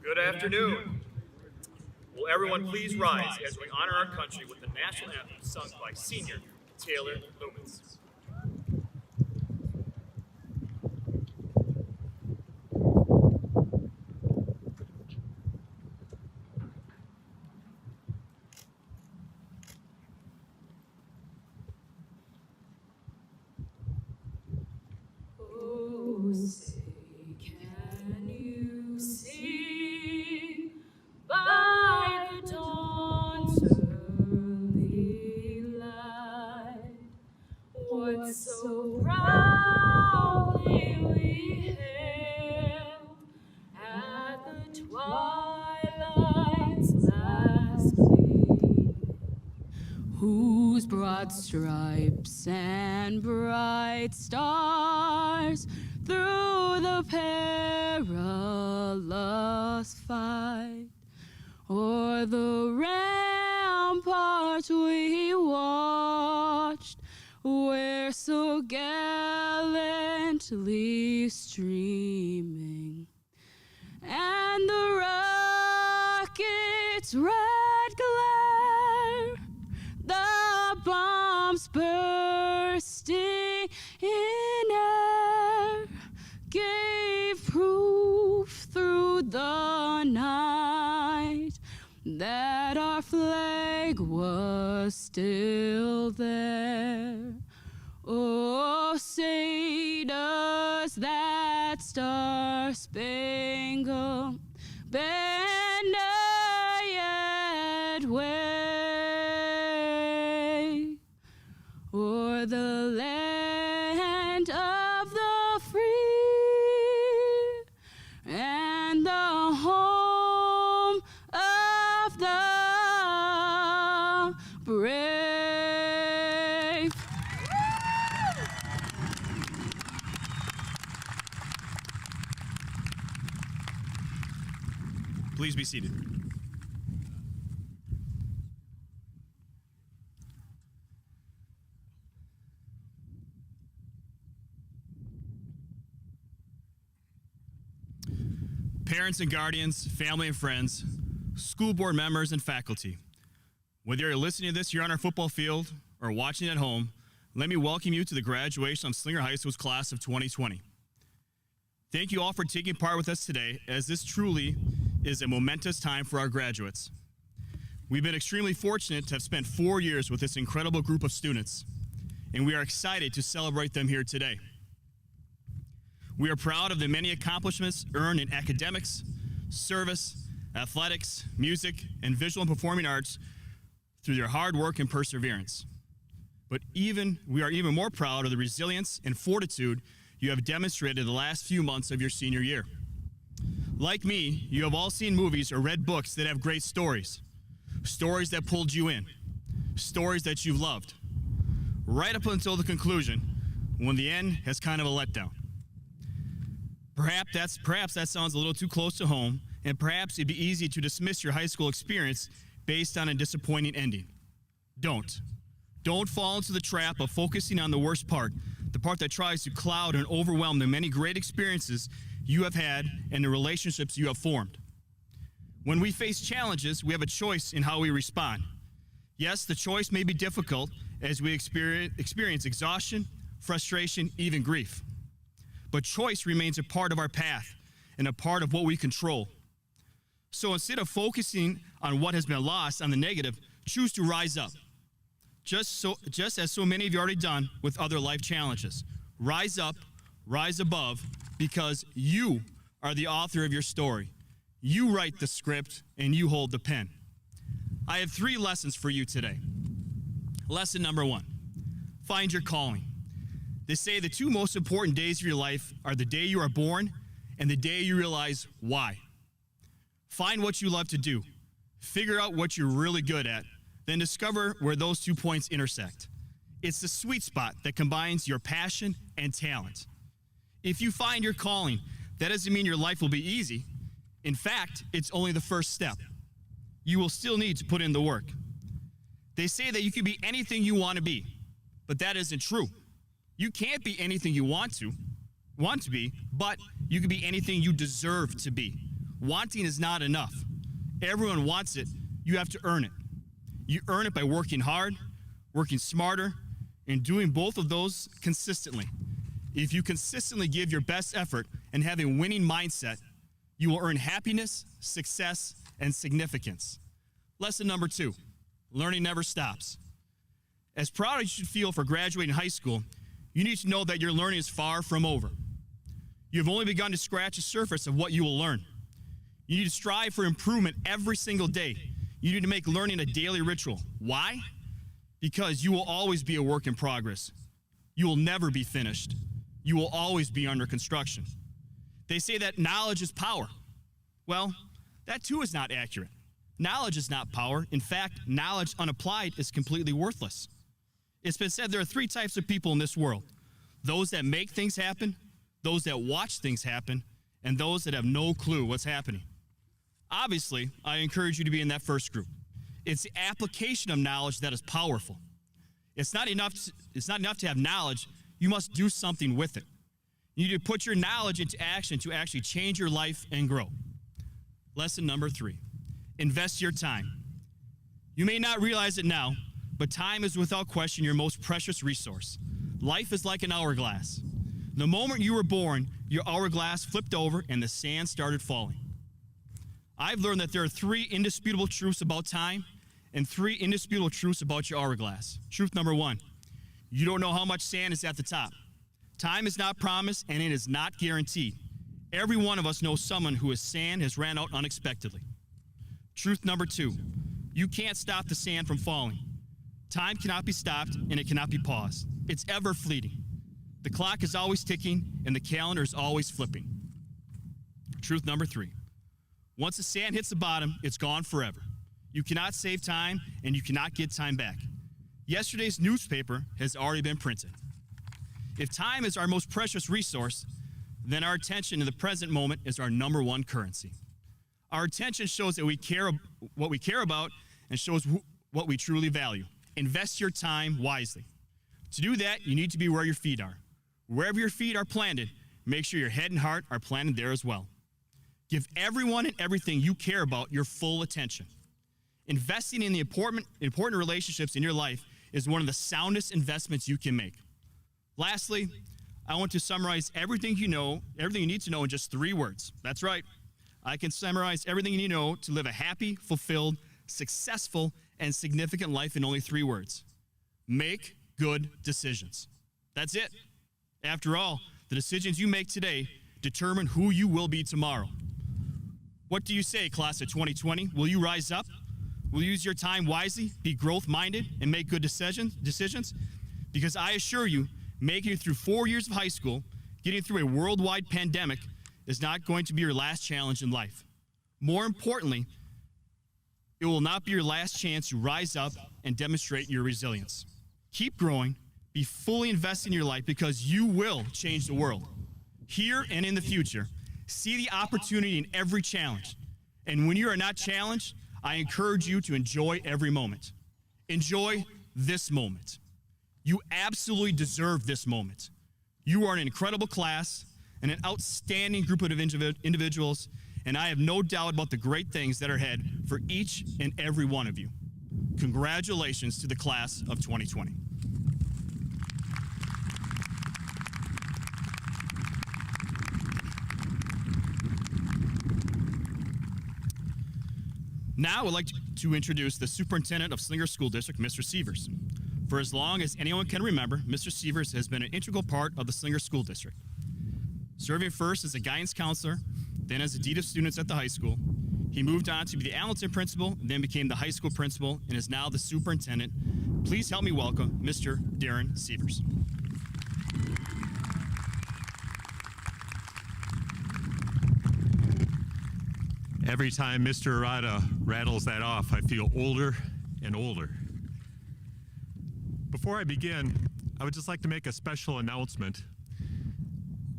Good afternoon. Will everyone please rise as we honor our country with the national anthem sung by Senior Taylor Lumens. Oh, say, can you see by the dawn's early light what so proudly we hailed at the twilight's last gleam, whose broad stripes and bright stars through the perilous fight o'er the ramparts we watched, where so gallantly streaming, and the rocket's red glare, the bombs bursting in air, gave proof through the night that our flag was still there. Oh, say does that star-spangled banner yet wave o'er the land of the free and the home of the brave? Please be seated. Parents and guardians, family and friends, school board members and faculty. Whether you're listening to this here on our football field or watching at home, let me welcome you to the graduation of Slinger High School's class of 2020. Thank you all for taking part with us today, as this truly is a momentous time for our graduates. We've been extremely fortunate to have spent 4 years with this incredible group of students, and we are excited to celebrate them here today. We are proud of the many accomplishments earned in academics, service, athletics, music, and visual and performing arts through your hard work and perseverance. But we are even more proud of the resilience and fortitude you have demonstrated the last few months of your senior year. Like me, you have all seen movies or read books that have great stories. Stories that pulled you in. Stories that you've loved. Right up until the conclusion, when the end has kind of a letdown. Perhaps that sounds a little too close to home, and perhaps it'd be easy to dismiss your high school experience based on a disappointing ending. Don't. Don't fall into the trap of focusing on the worst part, the part that tries to cloud and overwhelm the many great experiences you have had and the relationships you have formed. When we face challenges, we have a choice in how we respond. Yes, the choice may be difficult as we experience exhaustion, frustration, even grief. But choice remains a part of our path and a part of what we control. So instead of focusing on what has been lost, on the negative, choose to rise up. Just as so many of you already done with other life challenges. Rise up, rise above, because you are the author of your story. You write the script and you hold the pen. I have 3 lessons for you today. Lesson number 1, find your calling. They say the 2 most important days of your life are the day you are born and the day you realize why. Find what you love to do. Figure out what you're really good at, then discover where those 2 points intersect. It's the sweet spot that combines your passion and talent. If you find your calling, that doesn't mean your life will be easy. In fact, it's only the first step. You will still need to put in the work. They say that you can be anything you want to be, but that isn't true. You can't be anything you want to be, but you can be anything you deserve to be. Wanting is not enough. Everyone wants it. You have to earn it. You earn it by working hard, working smarter, and doing both of those consistently. If you consistently give your best effort and have a winning mindset, you will earn happiness, success, and significance. Lesson number 2, learning never stops. As proud as you should feel for graduating high school, you need to know that your learning is far from over. You have only begun to scratch the surface of what you will learn. You need to strive for improvement every single day. You need to make learning a daily ritual. Why? Because you will always be a work in progress. You will never be finished. You will always be under construction. They say that knowledge is power. Well, that too is not accurate. Knowledge is not power. In fact, knowledge unapplied is completely worthless. It's been said there are 3 types of people in this world: those that make things happen, those that watch things happen, and those that have no clue what's happening. Obviously, I encourage you to be in that first group. It's the application of knowledge that is powerful. It's not enough to have knowledge. You must do something with it. You need to put your knowledge into action to actually change your life and grow. Lesson number 3, invest your time. You may not realize it now, but time is without question your most precious resource. Life is like an hourglass. The moment you were born, your hourglass flipped over and the sand started falling. I've learned that there are 3 indisputable truths about time and 3 indisputable truths about your hourglass. Truth number 1, you don't know how much sand is at the top. Time is not promised and it is not guaranteed. Every one of us knows someone whose sand has ran out unexpectedly. Truth number 2, you can't stop the sand from falling. Time cannot be stopped and it cannot be paused. It's ever fleeting. The clock is always ticking and the calendar is always flipping. Truth number 3, once the sand hits the bottom, it's gone forever. You cannot save time and you cannot get time back. Yesterday's newspaper has already been printed. If time is our most precious resource, then our attention in the present moment is our number 1 currency. Our attention shows that we care what we care about and shows what we truly value. Invest your time wisely. To do that, you need to be where your feet are. Wherever your feet are planted, make sure your head and heart are planted there as well. Give everyone and everything you care about your full attention. Investing in the important relationships in your life is one of the soundest investments you can make. Lastly, I want to summarize everything you need to know in just 3 words. That's right. I can summarize everything you need to know to live a happy, fulfilled, successful, and significant life in only 3 words. Make good decisions. That's it. After all, the decisions you make today determine who you will be tomorrow. What do you say, class of 2020? Will you rise up? Will you use your time wisely, be growth-minded, and make good decisions? Because I assure you, making it through 4 years of high school, getting through a worldwide pandemic, is not going to be your last challenge in life. More importantly, it will not be your last chance to rise up and demonstrate your resilience. Keep growing, be fully invested in your life because you will change the world. Here and in the future, see the opportunity in every challenge. And when you are not challenged, I encourage you to enjoy every moment. Enjoy this moment. You absolutely deserve this moment. You are an incredible class and an outstanding group of individuals, and I have no doubt about the great things that are ahead for each and every one of you. Congratulations to the class of 2020. Now I would like to introduce the superintendent of Slinger School District, Mr. Sievers. For as long as anyone can remember, Mr. Sievers has been an integral part of the Slinger School District. Serving first as a guidance counselor, then as a dean of students at the high school, he moved on to be the Allenton principal, then became the high school principal, and is now the superintendent. Please help me welcome Mr. Darren Sievers. Every time Mr. Arata rattles that off, I feel older and older. Before I begin, I would just like to make a special announcement.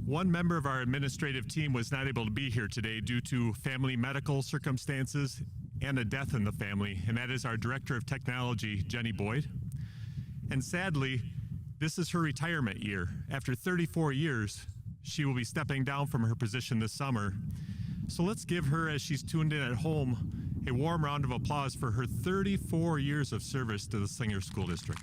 One member of our administrative team was not able to be here today due to family medical circumstances and a death in the family, and that is our Director of Technology, Jenny Boyd. And sadly, this is her retirement year. After 34 years, she will be stepping down from her position this summer. So let's give her, as she's tuned in at home, a warm round of applause for her 34 years of service to the Slinger School District.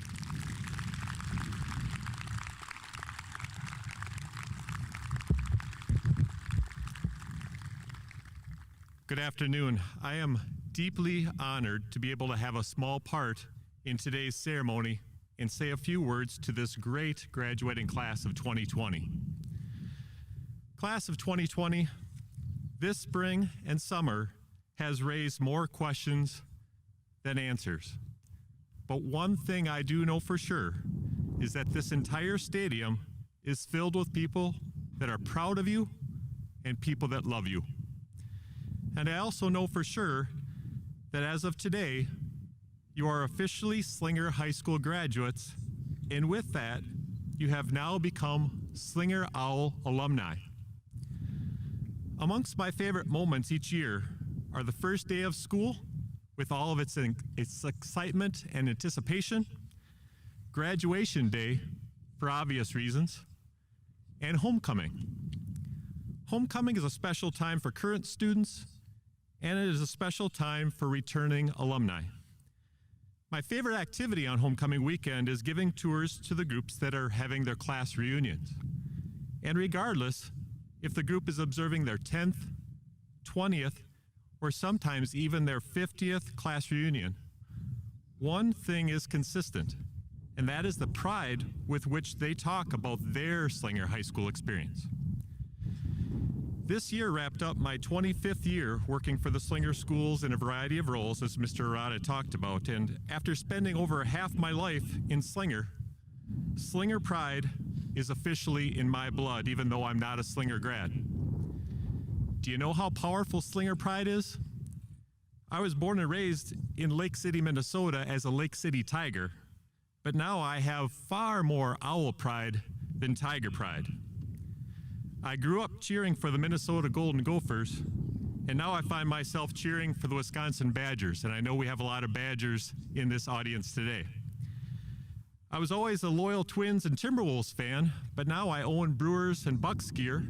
Good afternoon. I am deeply honored to be able to have a small part in today's ceremony and say a few words to this great graduating class of 2020. Class of 2020, this spring and summer has raised more questions than answers. But one thing I do know for sure is that this entire stadium is filled with people that are proud of you and people that love you. And I also know for sure that as of today, you are officially Slinger High School graduates, and with that, you have now become Slinger Owl alumni. Amongst my favorite moments each year are the first day of school, with all of its excitement and anticipation, graduation day, for obvious reasons, and homecoming. Homecoming is a special time for current students, and it is a special time for returning alumni. My favorite activity on homecoming weekend is giving tours to the groups that are having their class reunions. And regardless, if the group is observing their 10th, 20th, or sometimes even their 50th class reunion, one thing is consistent, and that is the pride with which they talk about their Slinger High School experience. This year wrapped up my 25th year working for the Slinger schools in a variety of roles, as Mr. Arata talked about, and after spending over half my life in Slinger, Slinger pride is officially in my blood, even though I'm not a Slinger grad. Do you know how powerful Slinger pride is? I was born and raised in Lake City, Minnesota as a Lake City Tiger, but now I have far more owl pride than tiger pride. I grew up cheering for the Minnesota Golden Gophers, and now I find myself cheering for the Wisconsin Badgers, and I know we have a lot of Badgers in this audience today. I was always a loyal Twins and Timberwolves fan, but now I own Brewers and Bucks gear,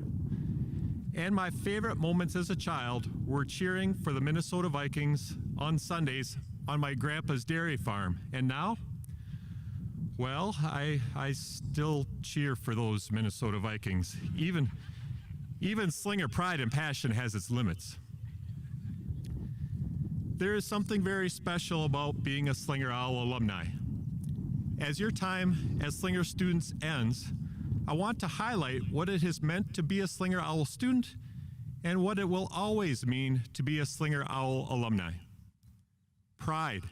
and my favorite moments as a child were cheering for the Minnesota Vikings on Sundays on my grandpa's dairy farm, and now, well, I still cheer for those Minnesota Vikings. Even Slinger pride and passion has its limits. There is something very special about being a Slinger Owl alumni. As your time as Slinger students ends, I want to highlight what it has meant to be a Slinger Owl student and what it will always mean to be a Slinger Owl alumni. Pride.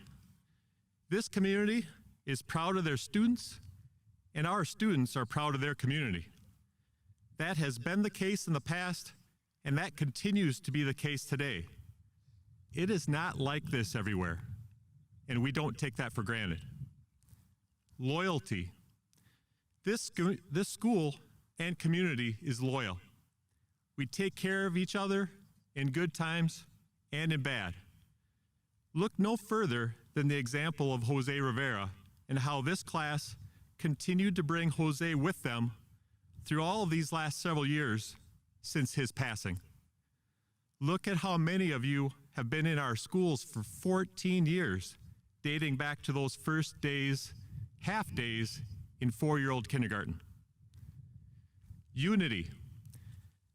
This community is proud of their students, and our students are proud of their community. That has been the case in the past, and that continues to be the case today. It is not like this everywhere, and we don't take that for granted. Loyalty. This school and community is loyal. We take care of each other in good times and in bad. Look no further than the example of Jose Rivera and how this class continued to bring Jose with them through all of these last several years since his passing. Look at how many of you have been in our schools for 14 years, dating back to those first days, half days, in 4-year-old kindergarten. Unity.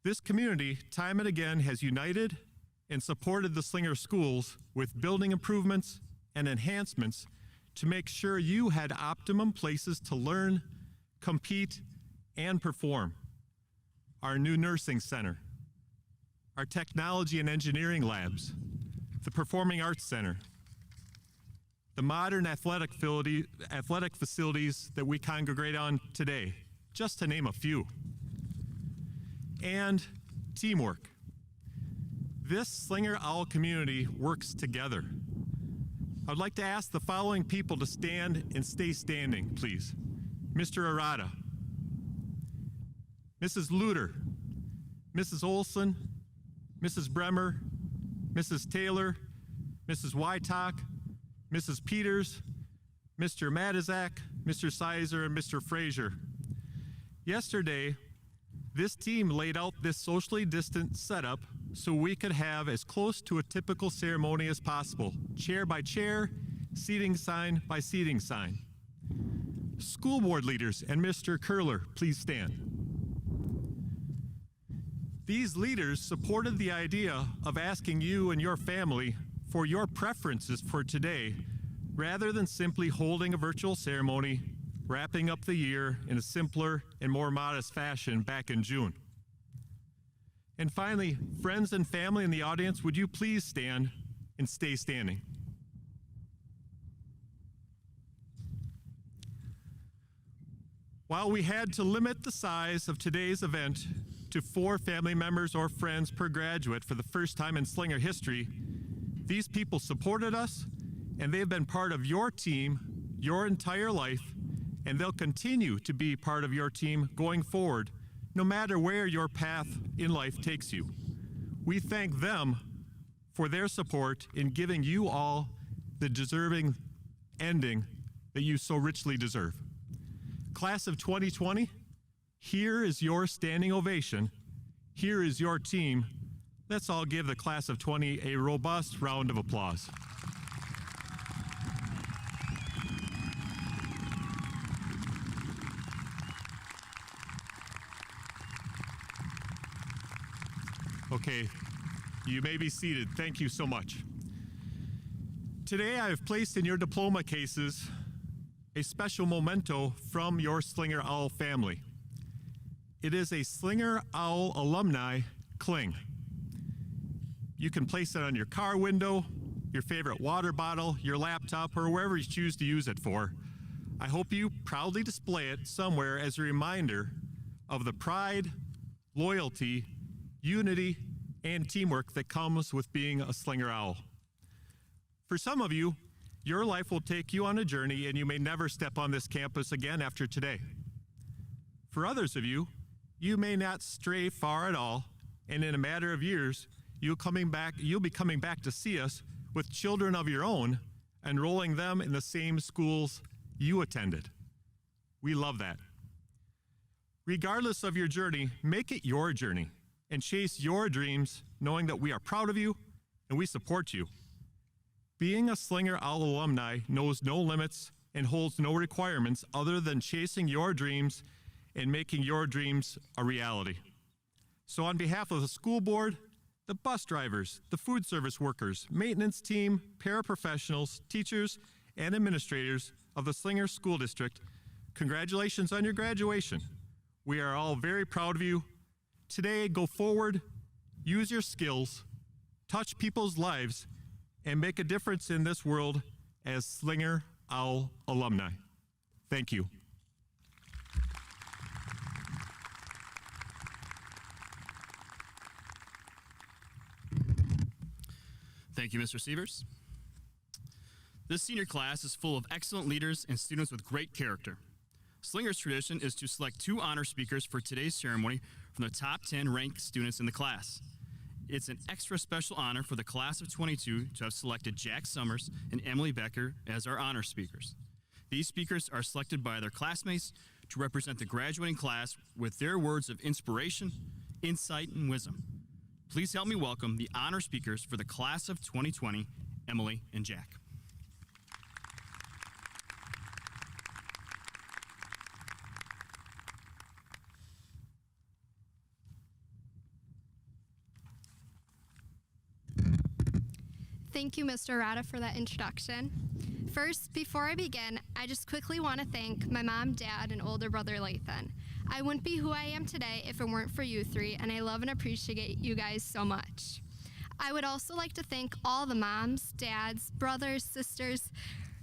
This community, time and again, has united and supported the Slinger schools with building improvements and enhancements to make sure you had optimum places to learn, compete, and perform. Our new nursing center, our technology and engineering labs, the Performing Arts Center, the modern athletic facilities that we congregate on today, just to name a few. And teamwork. This Slinger Owl community works together. I'd like to ask the following people to stand and stay standing, please. Mr. Arata, Mrs. Luter, Mrs. Olson, Mrs. Bremer, Mrs. Taylor, Mrs. Wytock, Mrs. Peters, Mr. Matizak, Mr. Sizer, and Mr. Frazier. Yesterday, this team laid out this socially distant setup so we could have as close to a typical ceremony as possible, chair by chair, seating sign by seating sign. School board leaders and Mr. Curler, please stand. These leaders supported the idea of asking you and your family for your preferences for today, rather than simply holding a virtual ceremony, wrapping up the year in a simpler and more modest fashion back in June. And finally, friends and family in the audience, would you please stand and stay standing? While we had to limit the size of today's event to 4 family members or friends per graduate for the first time in Slinger history, these people supported us, and they've been part of your team your entire life, and they'll continue to be part of your team going forward, no matter where your path in life takes you. We thank them for their support in giving you all the deserving ending that you so richly deserve. Class of 2020, here is your standing ovation. Here is your team. Let's all give the class of 20 a robust round of applause. Okay, you may be seated. Thank you so much. Today I have placed in your diploma cases a special memento from your Slinger Owl family. It is a Slinger Owl alumni cling. You can place it on your car window, your favorite water bottle, your laptop, or wherever you choose to use it for. I hope you proudly display it somewhere as a reminder of the pride, loyalty, unity, and teamwork that comes with being a Slinger Owl. For some of you, your life will take you on a journey and you may never step on this campus again after today. For others of you, you may not stray far at all, and in a matter of years, you'll be coming back to see us with children of your own, enrolling them in the same schools you attended. We love that. Regardless of your journey, make it your journey and chase your dreams, knowing that we are proud of you and we support you. Being a Slinger Owl alumni knows no limits and holds no requirements other than chasing your dreams and making your dreams a reality. So on behalf of the school board, the bus drivers, the food service workers, maintenance team, paraprofessionals, teachers, and administrators of the Slinger School District, congratulations on your graduation. We are all very proud of you. Today, go forward, use your skills, touch people's lives, and make a difference in this world as Slinger Owl alumni. Thank you. Thank you, Mr. Sievers. This senior class is full of excellent leaders and students with great character. Slinger's tradition is to select 2 honor speakers for today's ceremony from the top 10 ranked students in the class. It's an extra special honor for the class of 22 to have selected Jack Summers and Emily Becker as our honor speakers. These speakers are selected by their classmates to represent the graduating class with their words of inspiration, insight, and wisdom. Please help me welcome the honor speakers for the class of 2020, Emily and Jack. Thank you, Mr. Arata, for that introduction. First, before I begin, I just quickly want to thank my mom, dad, and older brother, Lathan. I wouldn't be who I am today if it weren't for you 3, and I love and appreciate you guys so much. I would also like to thank all the moms, dads, brothers, sisters,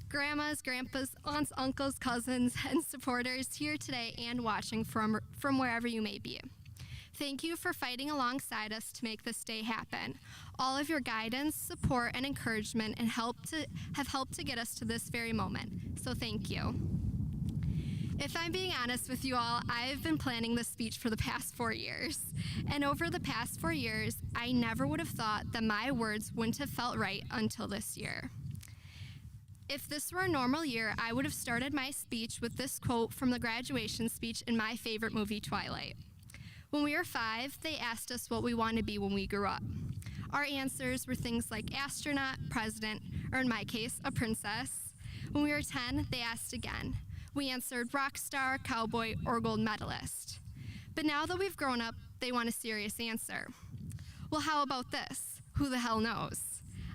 grandmas, grandpas, aunts, uncles, cousins, and supporters here today and watching from wherever you may be. Thank you for fighting alongside us to make this day happen. All of your guidance, support, and encouragement have helped to get us to this very moment. So thank you. If I'm being honest with you all, I've been planning this speech for the past 4 years. And over the past 4 years, I never would have thought that my words wouldn't have felt right until this year. If this were a normal year, I would have started my speech with this quote from the graduation speech in my favorite movie, Twilight. When we were 5, they asked us what we wanted to be when we grew up. Our answers were things like astronaut, president, or in my case, a princess. When we were 10, they asked again. We answered rock star, cowboy, or gold medalist. But now that we've grown up, they want a serious answer. Well, how about this? Who the hell knows?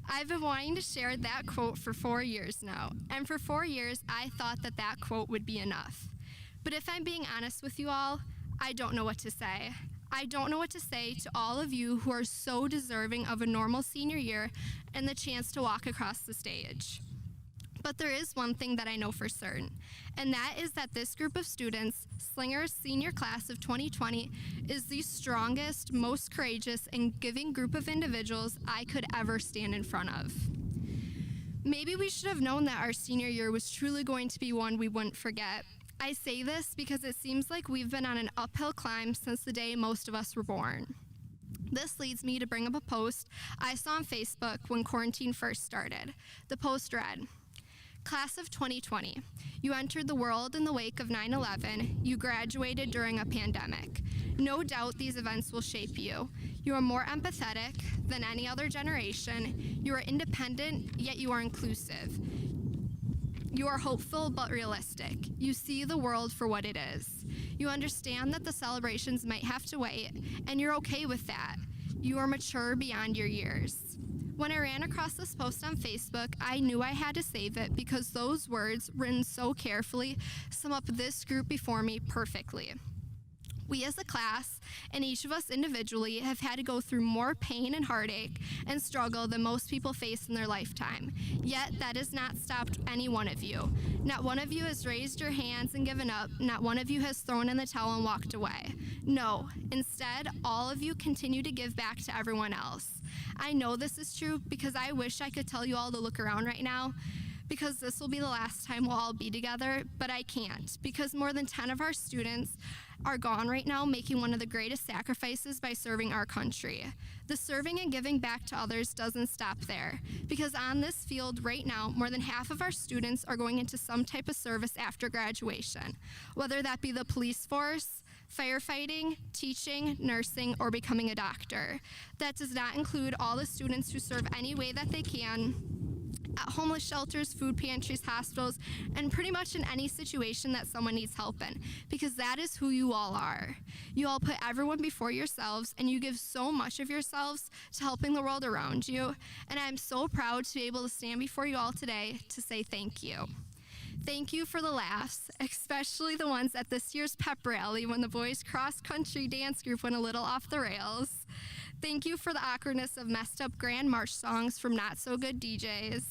I've been wanting to share that quote for 4 years now, and for 4 years, I thought that that quote would be enough. But if I'm being honest with you all, I don't know what to say. I don't know what to say to all of you who are so deserving of a normal senior year and the chance to walk across the stage. But there is one thing that I know for certain, and that is that this group of students, Slinger's senior class of 2020, is the strongest, most courageous, and giving group of individuals I could ever stand in front of. Maybe we should have known that our senior year was truly going to be one we wouldn't forget. I say this because it seems like we've been on an uphill climb since the day most of us were born. This leads me to bring up a post I saw on Facebook when quarantine first started. The post read, "Class of 2020, you entered the world in the wake of 9/11. You graduated during a pandemic. No doubt these events will shape you. You are more empathetic than any other generation. You are independent, yet you are inclusive. You are hopeful but realistic. You see the world for what it is. You understand that the celebrations might have to wait, and you're okay with that. You are mature beyond your years." When I ran across this post on Facebook, I knew I had to save it because those words, written so carefully, sum up this group before me perfectly. We as a class, and each of us individually, have had to go through more pain and heartache and struggle than most people face in their lifetime. Yet that has not stopped any one of you. Not one of you has raised your hands and given up. Not one of you has thrown in the towel and walked away. No, instead, all of you continue to give back to everyone else. I know this is true because I wish I could tell you all to look around right now, because this will be the last time we'll all be together, but I can't, because more than 10 of our students are gone right now, making one of the greatest sacrifices by serving our country. The serving and giving back to others doesn't stop there, because on this field right now, more than half of our students are going into some type of service after graduation, whether that be the police force, firefighting, teaching, nursing, or becoming a doctor. That does not include all the students who serve any way that they can at homeless shelters, food pantries, hospitals, and pretty much in any situation that someone needs help in, because that is who you all are. You all put everyone before yourselves, and you give so much of yourselves to helping the world around you, and I'm so proud to be able to stand before you all today to say thank you. Thank you for the laughs, especially the ones at this year's pep rally when the boys' cross-country dance group went a little off the rails. Thank you for the awkwardness of messed up grand march songs from not so good DJs.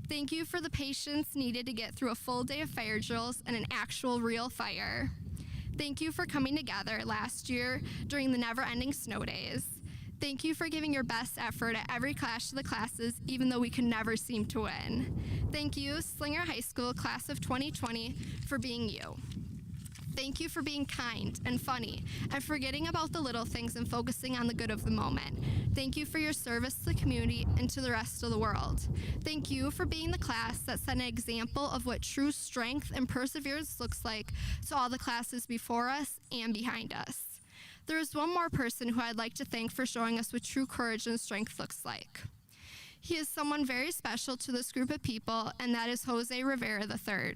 Thank you for the patience needed to get through a full day of fire drills and an actual real fire. Thank you for coming together last year during the never-ending snow days. Thank you for giving your best effort at every clash of the classes, even though we could never seem to win. Thank you, Slinger High School class of 2020, for being you. Thank you for being kind and funny and forgetting about the little things and focusing on the good of the moment. Thank you for your service to the community and to the rest of the world. Thank you for being the class that set an example of what true strength and perseverance looks like to all the classes before us and behind us. There is one more person who I'd like to thank for showing us what true courage and strength looks like. He is someone very special to this group of people, and that is Jose Rivera III.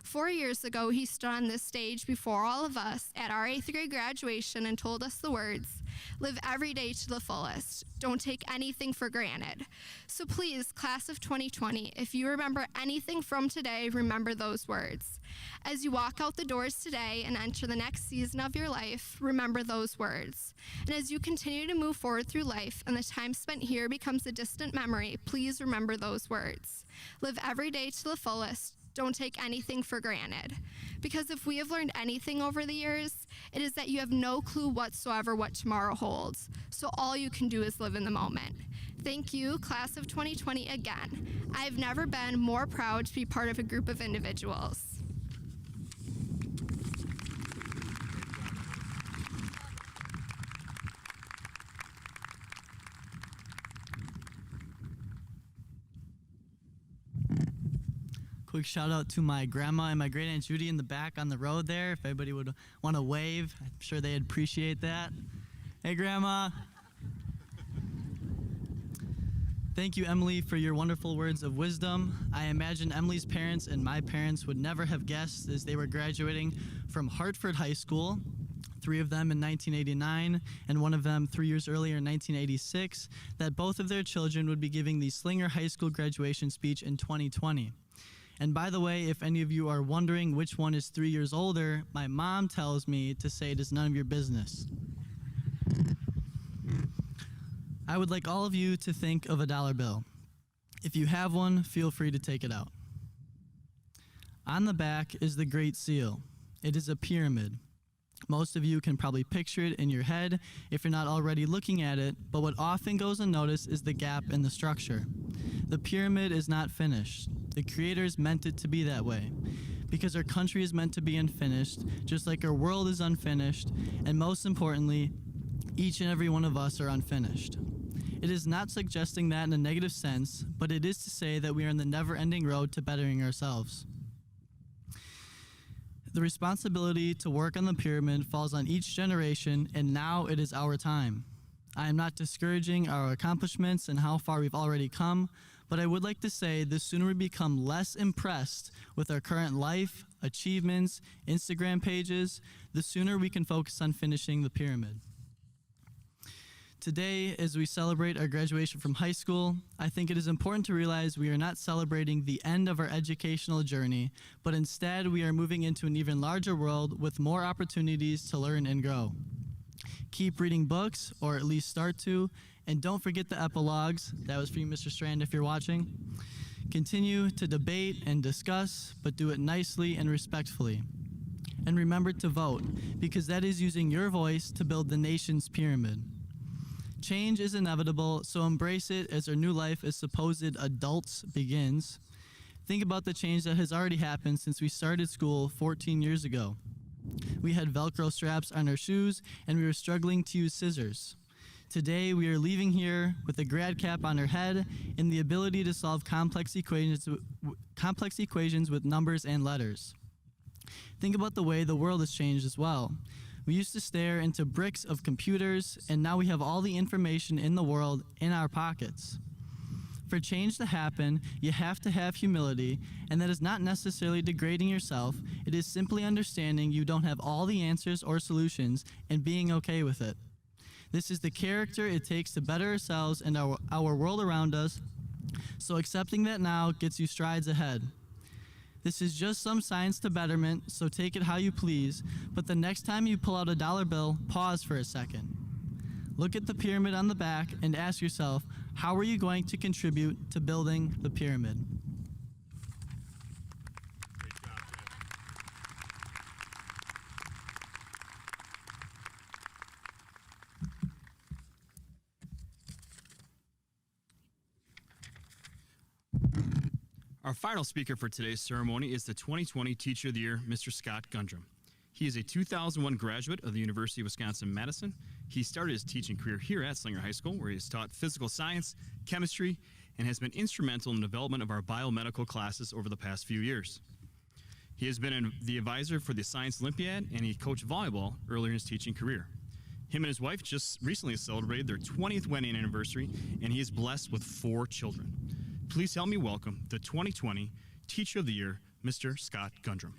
4 years ago, he stood on this stage before all of us at our 8th grade graduation and told us the words, "Live every day to the fullest. Don't take anything for granted." So please, class of 2020, if you remember anything from today, remember those words. As you walk out the doors today and enter the next season of your life, remember those words. And as you continue to move forward through life and the time spent here becomes a distant memory, please remember those words. Live every day to the fullest. Don't take anything for granted. Because if we have learned anything over the years, it is that you have no clue whatsoever what tomorrow holds. So all you can do is live in the moment. Thank you, class of 2020, again. I have never been more proud to be part of a group of individuals. Quick shout out to my grandma and my great aunt Judy in the back on the road there. If anybody would want to wave, I'm sure they'd appreciate that. Hey, Grandma. Thank you, Emily, for your wonderful words of wisdom. I imagine Emily's parents and my parents would never have guessed, as they were graduating from Hartford High School, 3 of them in 1989 and 1 of them 3 years earlier in 1986, that both of their children would be giving the Slinger High School graduation speech in 2020. And by the way, if any of you are wondering which one is 3 years older, my mom tells me to say it is none of your business. I would like all of you to think of a dollar bill. If you have one, feel free to take it out. On the back is the Great Seal. It is a pyramid. Most of you can probably picture it in your head if you're not already looking at it, but what often goes unnoticed is the gap in the structure. The pyramid is not finished. The creators meant it to be that way, because our country is meant to be unfinished, just like our world is unfinished, and most importantly, each and every one of us are unfinished. It is not suggesting that in a negative sense, but it is to say that we are on the never-ending road to bettering ourselves. The responsibility to work on the pyramid falls on each generation, and now it is our time. I am not discouraging our accomplishments and how far we've already come, but I would like to say the sooner we become less impressed with our current life, achievements, Instagram pages, the sooner we can focus on finishing the pyramid. Today, as we celebrate our graduation from high school, I think it is important to realize we are not celebrating the end of our educational journey, but instead we are moving into an even larger world with more opportunities to learn and grow. Keep reading books, or at least start to, and don't forget the epilogues. That was for you, Mr. Strand, if you're watching. Continue to debate and discuss, but do it nicely and respectfully. And remember to vote, because that is using your voice to build the nation's pyramid. Change is inevitable, so embrace it as our new life as supposed adults begins. Think about the change that has already happened since we started school 14 years ago. We had Velcro straps on our shoes, and we were struggling to use scissors. Today, we are leaving here with a grad cap on our head and the ability to solve complex equations with numbers and letters. Think about the way the world has changed as well. We used to stare into bricks of computers, and now we have all the information in the world in our pockets. For change to happen, you have to have humility, and that is not necessarily degrading yourself. It is simply understanding you don't have all the answers or solutions and being okay with it. This is the character it takes to better ourselves and our world around us, so accepting that now gets you strides ahead. This is just some science to betterment, so take it how you please, but the next time you pull out a dollar bill, pause for a second. Look at the pyramid on the back and ask yourself, how are you going to contribute to building the pyramid? Great job, Jen. Our final speaker for today's ceremony is the 2020 Teacher of the Year, Mr. Scott Gundrum. He is a 2001 graduate of the University of Wisconsin-Madison. He started his teaching career here at Slinger High School, where he has taught physical science, chemistry, and has been instrumental in the development of our biomedical classes over the past few years. He has been the advisor for the Science Olympiad, and he coached volleyball earlier in his teaching career. Him and his wife just recently celebrated their 20th wedding anniversary, and he is blessed with 4 children. Please help me welcome the 2020 Teacher of the Year, Mr. Scott Gundrum.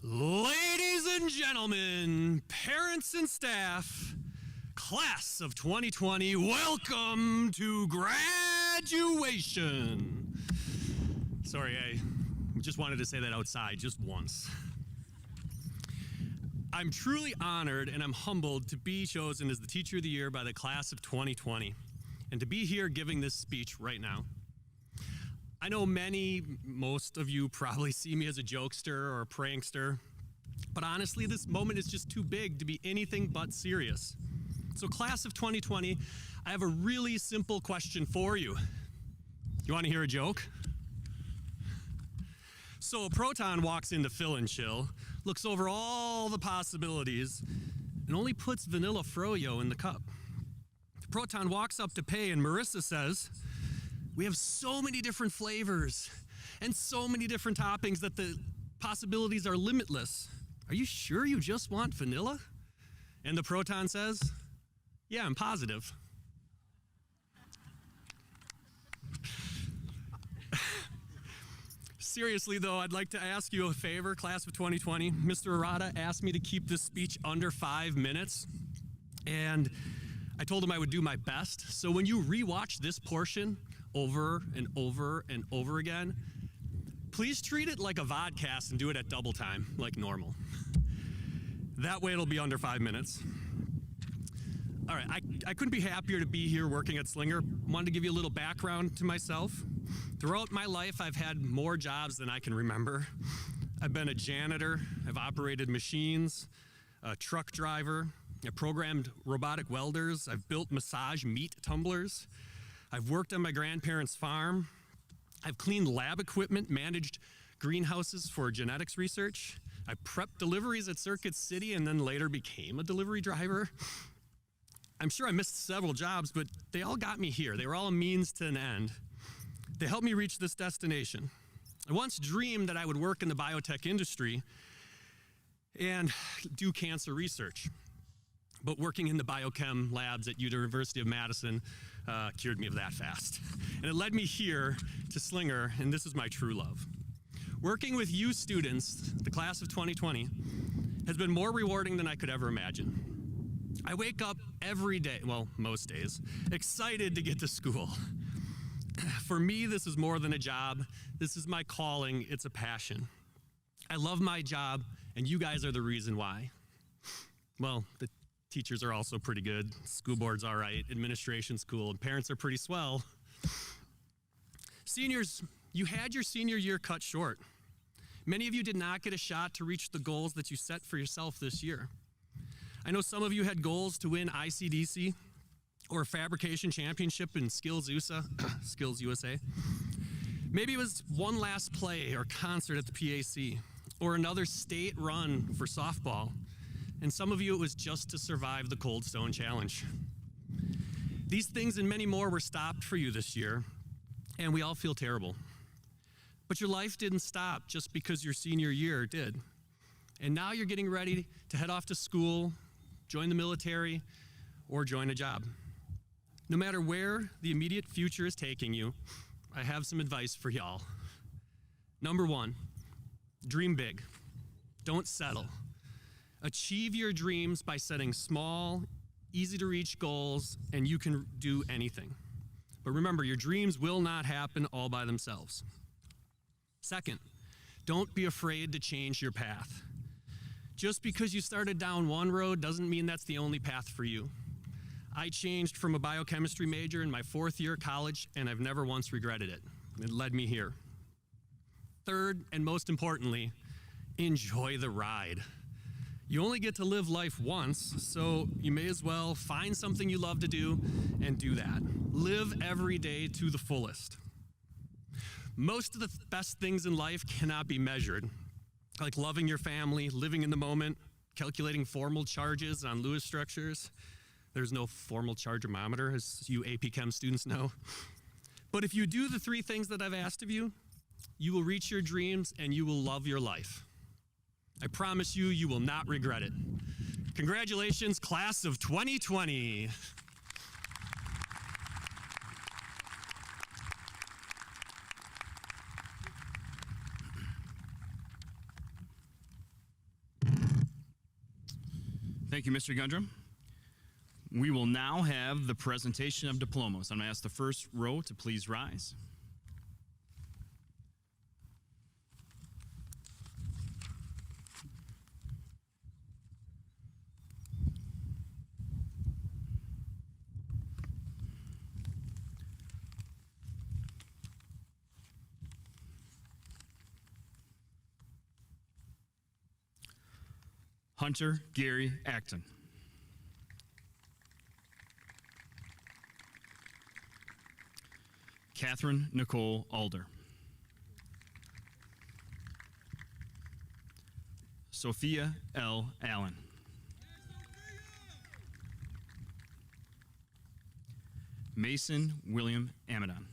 Ladies and gentlemen, parents and staff, class of 2020, welcome to graduation. Sorry, I just wanted to say that outside just once. I'm truly honored and I'm humbled to be chosen as the Teacher of the Year by the class of 2020 and to be here giving this speech right now. I know most of you probably see me as a jokester or a prankster, but honestly, this moment is just too big to be anything but serious. So class of 2020, I have a really simple question for you. You want to hear a joke? So a proton walks into Fill and Chill, looks over all the possibilities, and only puts vanilla froyo in the cup. The proton walks up to pay, and Marissa says, "We have so many different flavors and so many different toppings that the possibilities are limitless. Are you sure you just want vanilla?" And the proton says, "Yeah, I'm positive." Seriously, though, I'd like to ask you a favor, class of 2020. Mr. Arata asked me to keep this speech under 5 minutes, and I told him I would do my best. So when you rewatch this portion over and over and over again, please treat it like a vodcast and do it at double time, like normal. That way it'll be under 5 minutes. All right, I couldn't be happier to be here working at Slinger. Wanted to give you a little background to myself. Throughout my life, I've had more jobs than I can remember. I've been a janitor, I've operated machines, a truck driver, I've programmed robotic welders, I've built massage meat tumblers, I've worked on my grandparents' farm, I've cleaned lab equipment, managed greenhouses for genetics research, I prepped deliveries at Circuit City and then later became a delivery driver. I'm sure I missed several jobs, but they all got me here. They were all a means to an end. They helped me reach this destination. I once dreamed that I would work in the biotech industry and do cancer research. But working in the biochem labs at University of Madison cured me of that fast. And it led me here to Slinger, and this is my true love. Working with you students, the class of 2020, has been more rewarding than I could ever imagine. I wake up every day, well, most days, excited to get to school. For me, this is more than a job. This is my calling. It's a passion. I love my job, and you guys are the reason why. Well, the teachers are also pretty good. School board's all right. Administration's cool. And parents are pretty swell. Seniors, you had your senior year cut short. Many of you did not get a shot to reach the goals that you set for yourself this year. I know some of you had goals to win ICDC or a fabrication championship in Skills USA. Maybe it was one last play or concert at the PAC or another state run for softball. And some of you, it was just to survive the Cold Stone Challenge. These things and many more were stopped for you this year, and we all feel terrible. But your life didn't stop just because your senior year did. And now you're getting ready to head off to school, join the military, or join a job. No matter where the immediate future is taking you, I have some advice for y'all. Number one, dream big. Don't settle. Achieve your dreams by setting small, easy to reach goals, and you can do anything. But remember, your dreams will not happen all by themselves. Second, don't be afraid to change your path. Just because you started down one road doesn't mean that's the only path for you. I changed from a biochemistry major in my 4th year of college, and I've never once regretted it. It led me here. Third, and most importantly, enjoy the ride. You only get to live life once, so you may as well find something you love to do and do that. Live every day to the fullest. Most of the best things in life cannot be measured, like loving your family, living in the moment, calculating formal charges on Lewis structures. There's no formal chargeometer, as you AP Chem students know. But if you do the 3 things that I've asked of you, you will reach your dreams and you will love your life. I promise you, you will not regret it. Congratulations, class of 2020. Thank you, Mr. Gundrum. We will now have the presentation of diplomas. I'm going to ask the first row to please rise. Hunter Gary Acton. Catherine Nicole Alder. Sophia L. Allen. Mason William Amadon.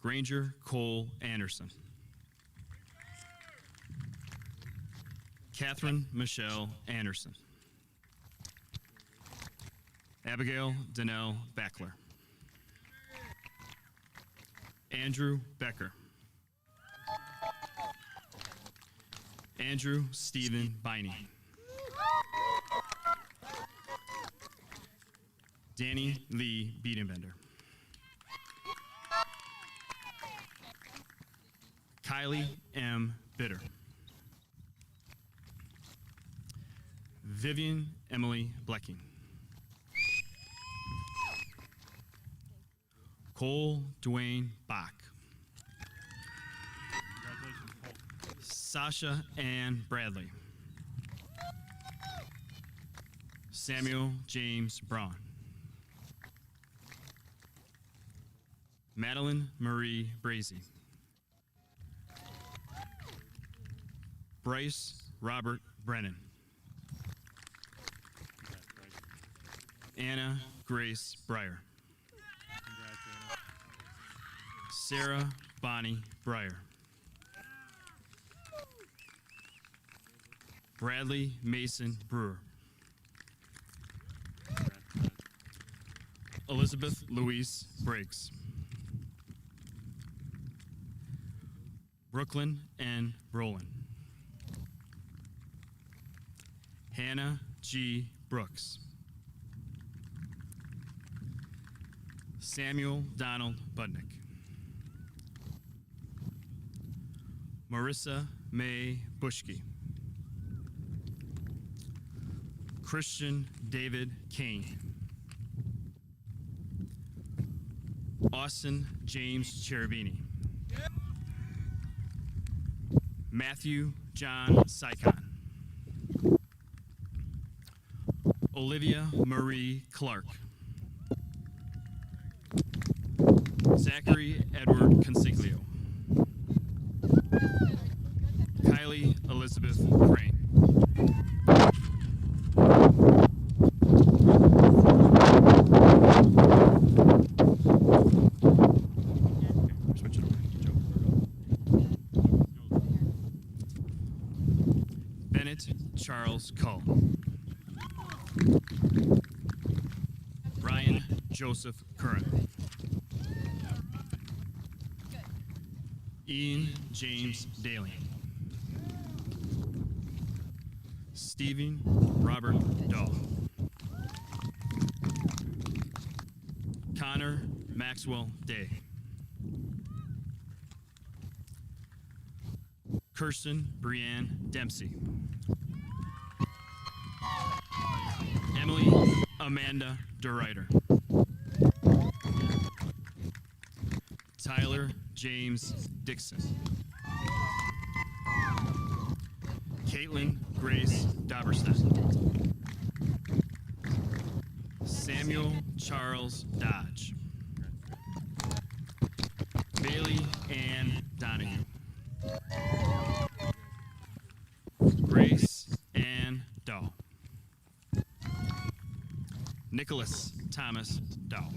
Granger Cole Anderson. Catherine Michelle Anderson. Abigail Danelle Backler. Andrew Becker. Andrew Stephen Biney. Danny Lee Biedenbender. Kylie M. Bitter. Vivian Emily Blecking. Cole Dwayne Bach. Sasha Ann Bradley. Samuel James Braun. Madeline Marie Brazy. Bryce Robert Brennan. Anna Grace Breyer. Sarah Bonnie Breyer. Bradley Mason Brewer. Elizabeth Louise Briggs. Brooklyn N. Brolin. Hannah G. Brooks. Samuel Donald Budnick. Marissa May Bushke. Christian David Kane. Austin James Cherubini. Matthew John Sycon. Olivia Marie Clark. Zachary Edward Consiglio. Kylie Elizabeth Crane. Switch it over. Joe. Bennett Charles Cull. Brian Joseph Curran. Ian James Daly. Stephen Robert Dahl. Connor Maxwell Day. Kirsten Brianne Dempsey. Emily Amanda DeRuyter. Tyler James Dixon. Caitlin Grace Doberstedt. Samuel Charles Dodge. Bailey Ann Donahue. Grace Ann Dahl. Nicholas Thomas Dahl.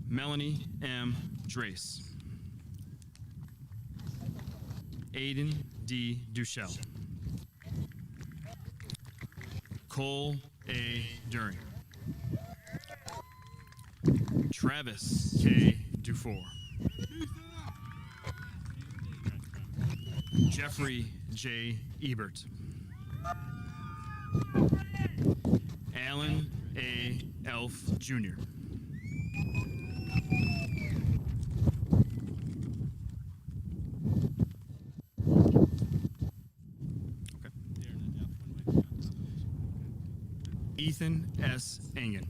Melanie M. Drace. Aiden D. Duchel. Cole A. During. Travis K. Dufour. Jeffrey J. Ebert. Alan A. Elf Jr. Ethan S. Engen.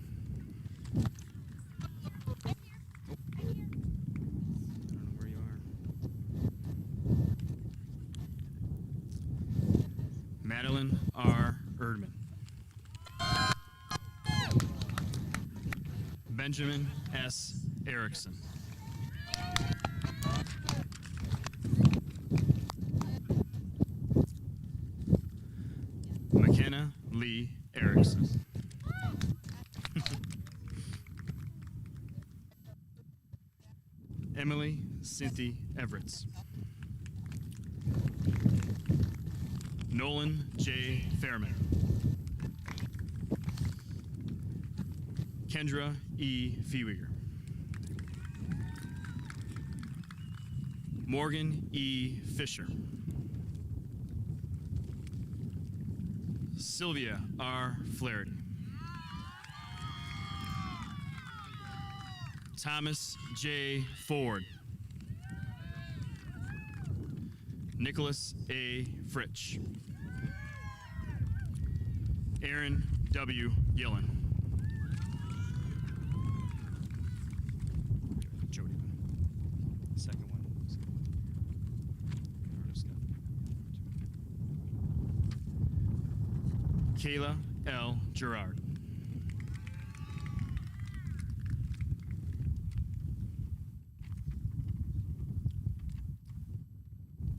I don't know where you are. Madeline R. Erdman. Benjamin S. Erickson. McKenna Lee Erickson. Emily Cynthia Everetts. Nolan J. Fairman. Kendra E. Feeweger. Morgan E. Fisher. Sylvia R. Flaherty. Thomas J. Ford. Nicholas A. Fritsch. Aaron W. Gillen. Jody. Second one. Kayla L. Gerard.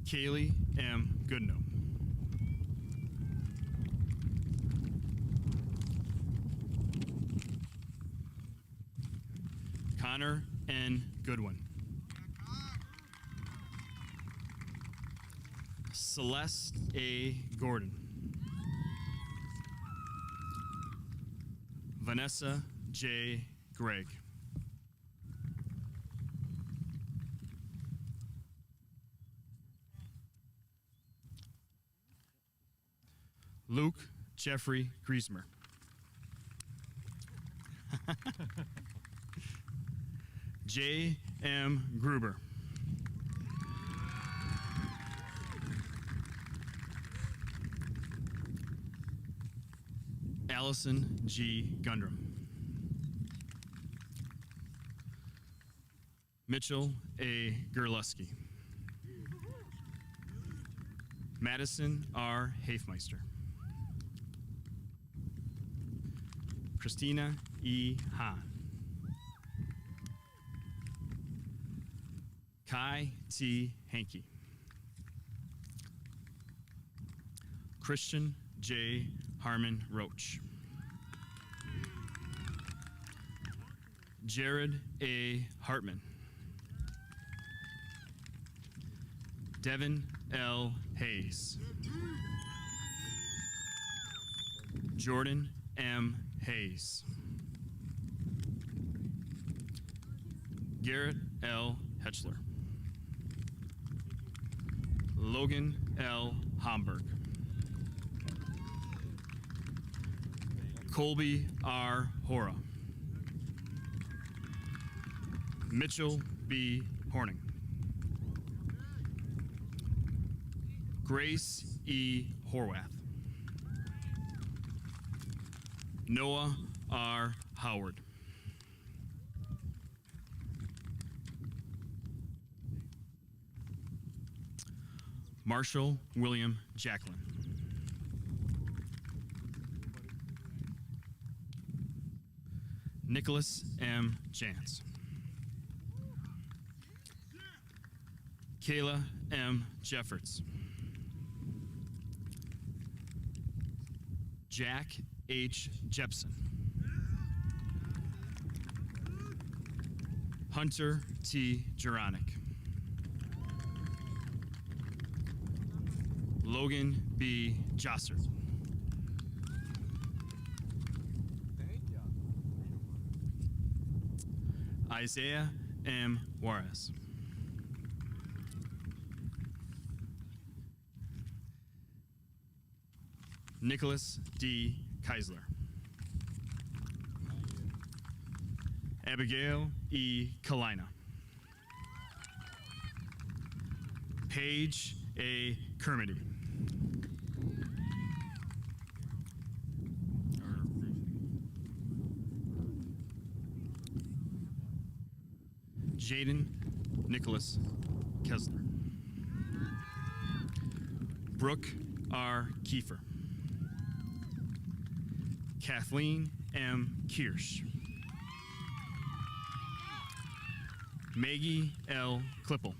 Kaylee M. Goodnow. Connor N. Goodwin. Celeste A. Gordon. Vanessa J. Gregg. Luke Jeffrey Griesmer. J. M. Gruber. Allison G. Gundrum. Mitchell A. Gerleski. Madison R. Hafmeister. Christina E. Hahn. Kai T. Hankey. Christian J. Harmon Roach. Jared A. Hartman. Devin L. Hayes. Jordan M. Hayes. Garrett L. Hetchler. Logan L. Homburg. Colby R. Hora. Mitchell B. Horning. Grace E. Horwath. Noah R. Howard. Marshall William Jacqueline. Nicholas M. Jantz. Kayla M. Jeffords. Jack H. Jepson. Hunter T. Juronic. Logan B. Josser. Isaiah M. Juarez. Nicholas D. Keisler. Abigail E. Kalina. Paige A. Kermody. Jaden Nicholas Kessler. Brooke R. Kiefer. Kathleen M. Kirsch. Maggie L. Klippel.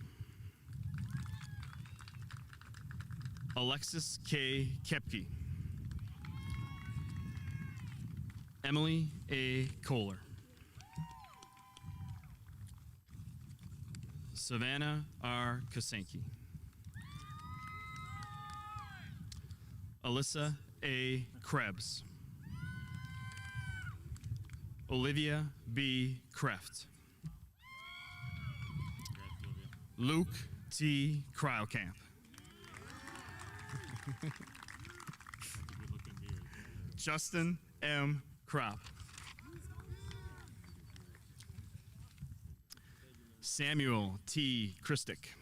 Alexis K. Kepke. Emily A. Kohler. Savannah R. Kosenki. Alyssa A. Krebs. Olivia B. Kreft. Luke T. Cryocamp. Justin M. Kropp. Samuel T. Christic.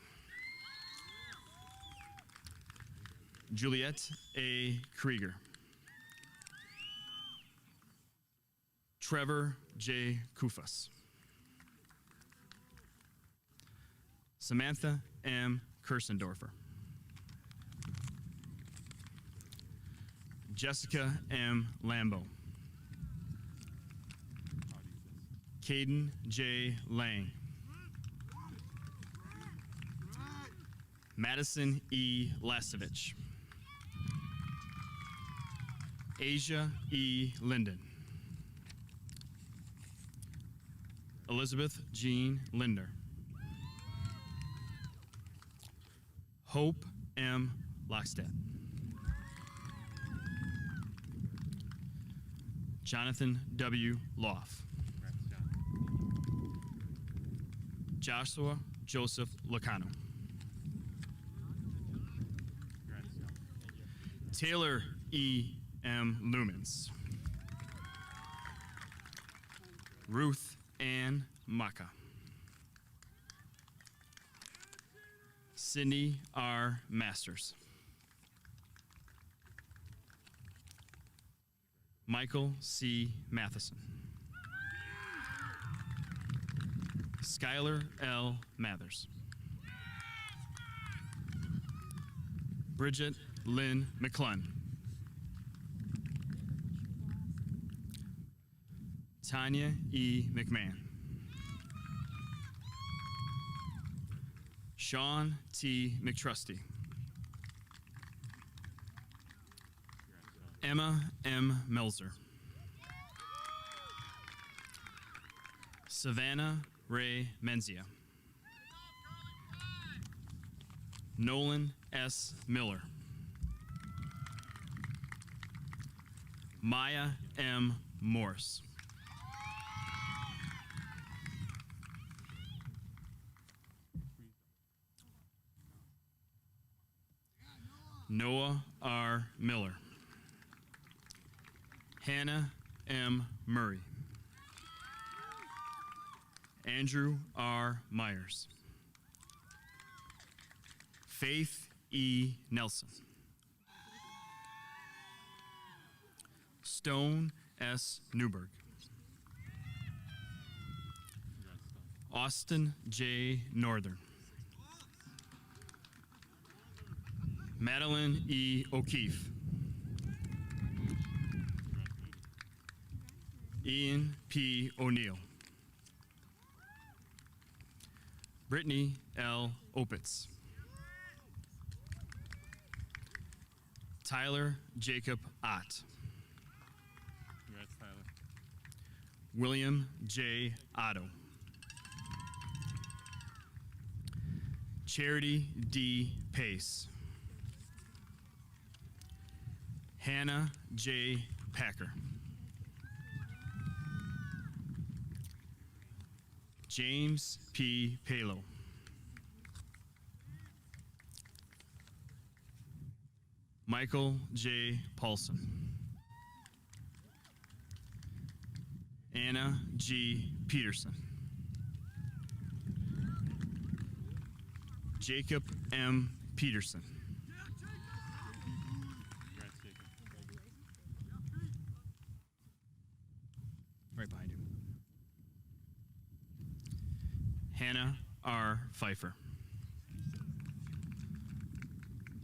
Juliet A. Krieger. Trevor J. Kufas. Samantha M. Kersendorfer. Jessica M. Lambo. Caden J. Lang. Madison E. Lasovich. Asia E. Linden. Elizabeth Jean Linder. Hope M. Lockstedt. Jonathan W. Loff. Joshua Joseph Lacano. Taylor E. M. Lumens. Ruth Ann Maka. Cindy R. Masters. Michael C. Matheson. Skylar L. Mathers. Bridget Lynn McClellan. Tanya E. McMahon. Sean T. McTrusty. Emma M. Melzer. Savannah Ray Menzia. Nolan S. Miller. Maya M. Morse. Noah R. Miller. Hannah M. Murray. Andrew R. Myers. Faith E. Nelson. Stone S. Newberg. Austin J. Northern. Madeline E. O'Keefe. Ian P. O'Neill. Brittany L. Opitz. Tyler Jacob Ott. Congrats, Tyler. William J. Otto. Charity D. Pace. Hannah J. Packer. James P. Palo. Michael J. Paulson. Anna G. Peterson. Jacob M. Peterson. Congrats, Jacob. Right behind you. Hannah R. Pfeiffer.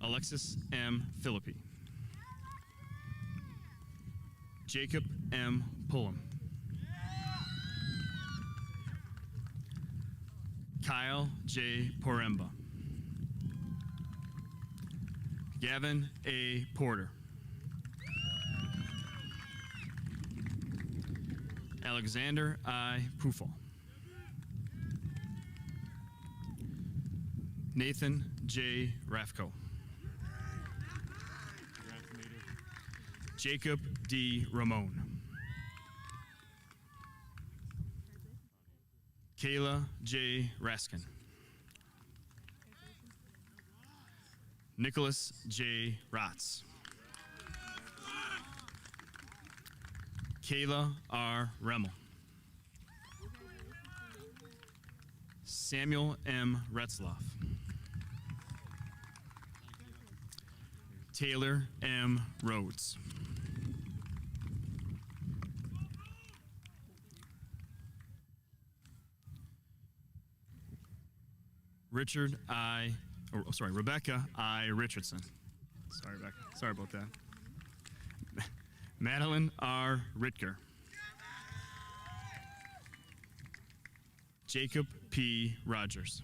Alexis M. Philippi. Jacob M. Pullum. Kyle J. Poremba. Gavin A. Porter. Alexander I. Pufal. Nathan J. Rafko. Jacob D. Ramon. Kayla J. Raskin. Nicholas J. Rotz. Kayla R. Remmel. Samuel M. Retzloff. Taylor M. Rhodes. Rebecca I. Richardson. Sorry, Rebecca. Sorry about that. Madeline R. Ritker. Jacob P. Rogers.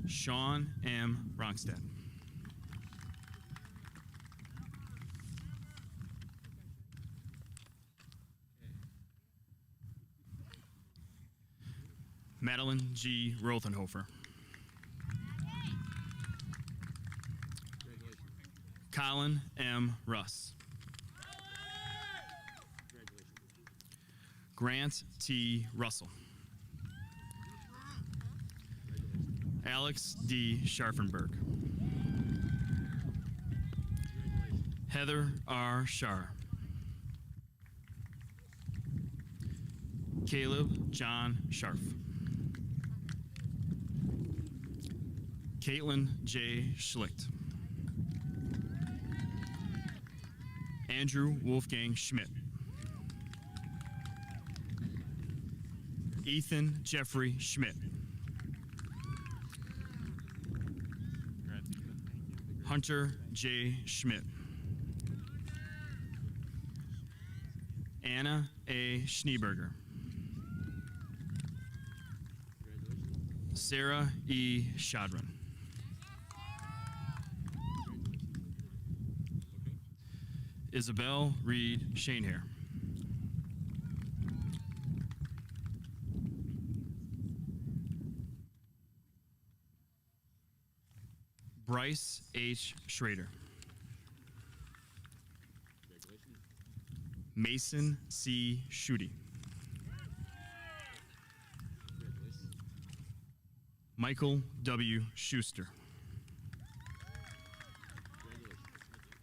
Sean M. Ronstadt. Madeline G. Rothenhofer. Colin M. Russ. Grant T. Russell. Alex D. Scharfenberg. Heather R. Shar. Caleb John Scharf. Caitlin J. Schlicht. Andrew Wolfgang Schmidt. Ethan Jeffrey Schmidt. Hunter J. Schmidt. Anna A. Schneeberger. Sarah E. Shadran. Isabel Reed Shanehair. Bryce H. Schrader. Mason C. Schutte. Michael W. Schuster.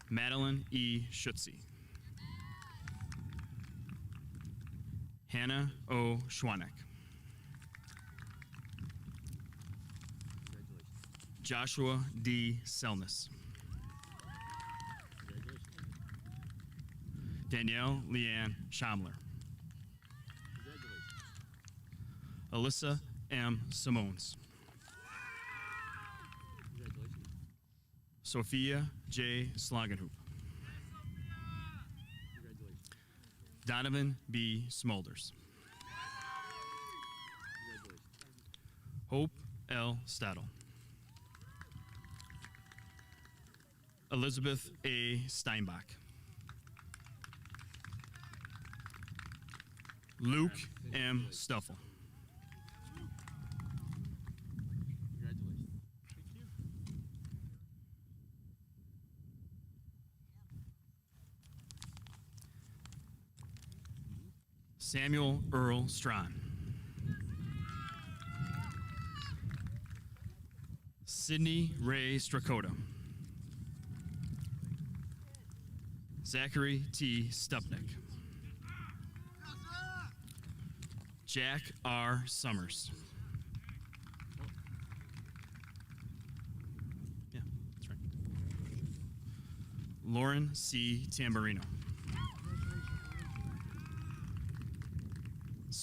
Madeline E. Schutze. Hannah O. Schwanek. Joshua D. Selness. Danielle Leanne Schamler. Alyssa M. Simones. Sophia J. Slagenhoop. Donovan B. Smulders. Hope L. Stadel. Elizabeth A. Steinbach. Luke M. Stuffel. Samuel Earl Strawn. Sydney Ray Strakota. Zachary T. Stupnick. Jack R. Summers. Yeah, that's right. Lauren C. Tamburino.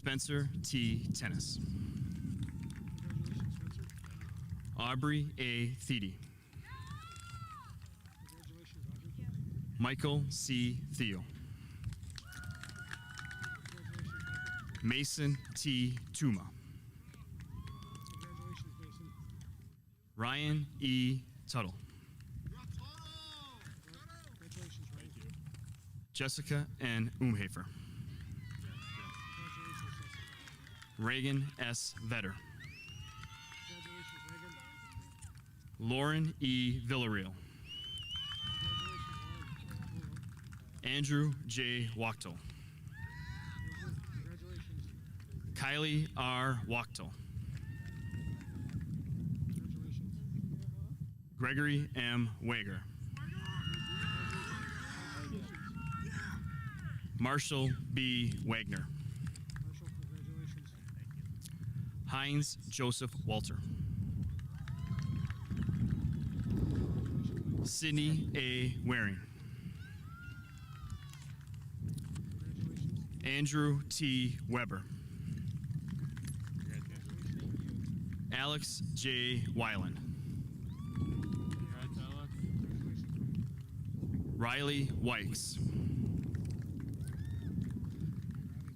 Spencer T. Tennis. Aubrey A. Thiede. Michael C. Theo. Mason T. Tuma. Ryan E. Tuttle. Jessica N. Umhafer. Reagan S. Vetter. Lauren E. Villarreal. Andrew J. Wachtel. Kylie R. Wachtel. Gregory M. Wager. Marshall B. Wagner. Heinz Joseph Walter. Sydney A. Waring. Andrew T. Weber. Alex J. Weiland. Riley Wykes.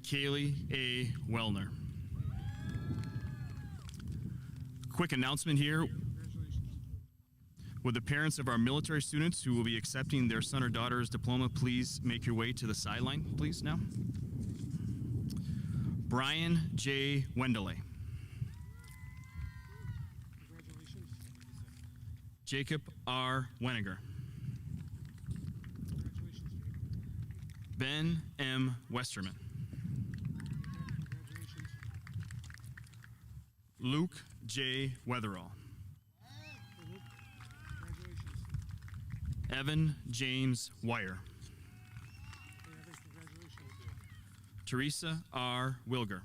Kaylee A. Wellner. Quick announcement here. Would the parents of our military students who will be accepting their son or daughter's diploma please make your way to the sideline, please, now? Brian J. Wendeley. Jacob R. Weniger. Ben M. Westerman. Luke J. Weatherall. Evan James Wire. Teresa R. Wilger.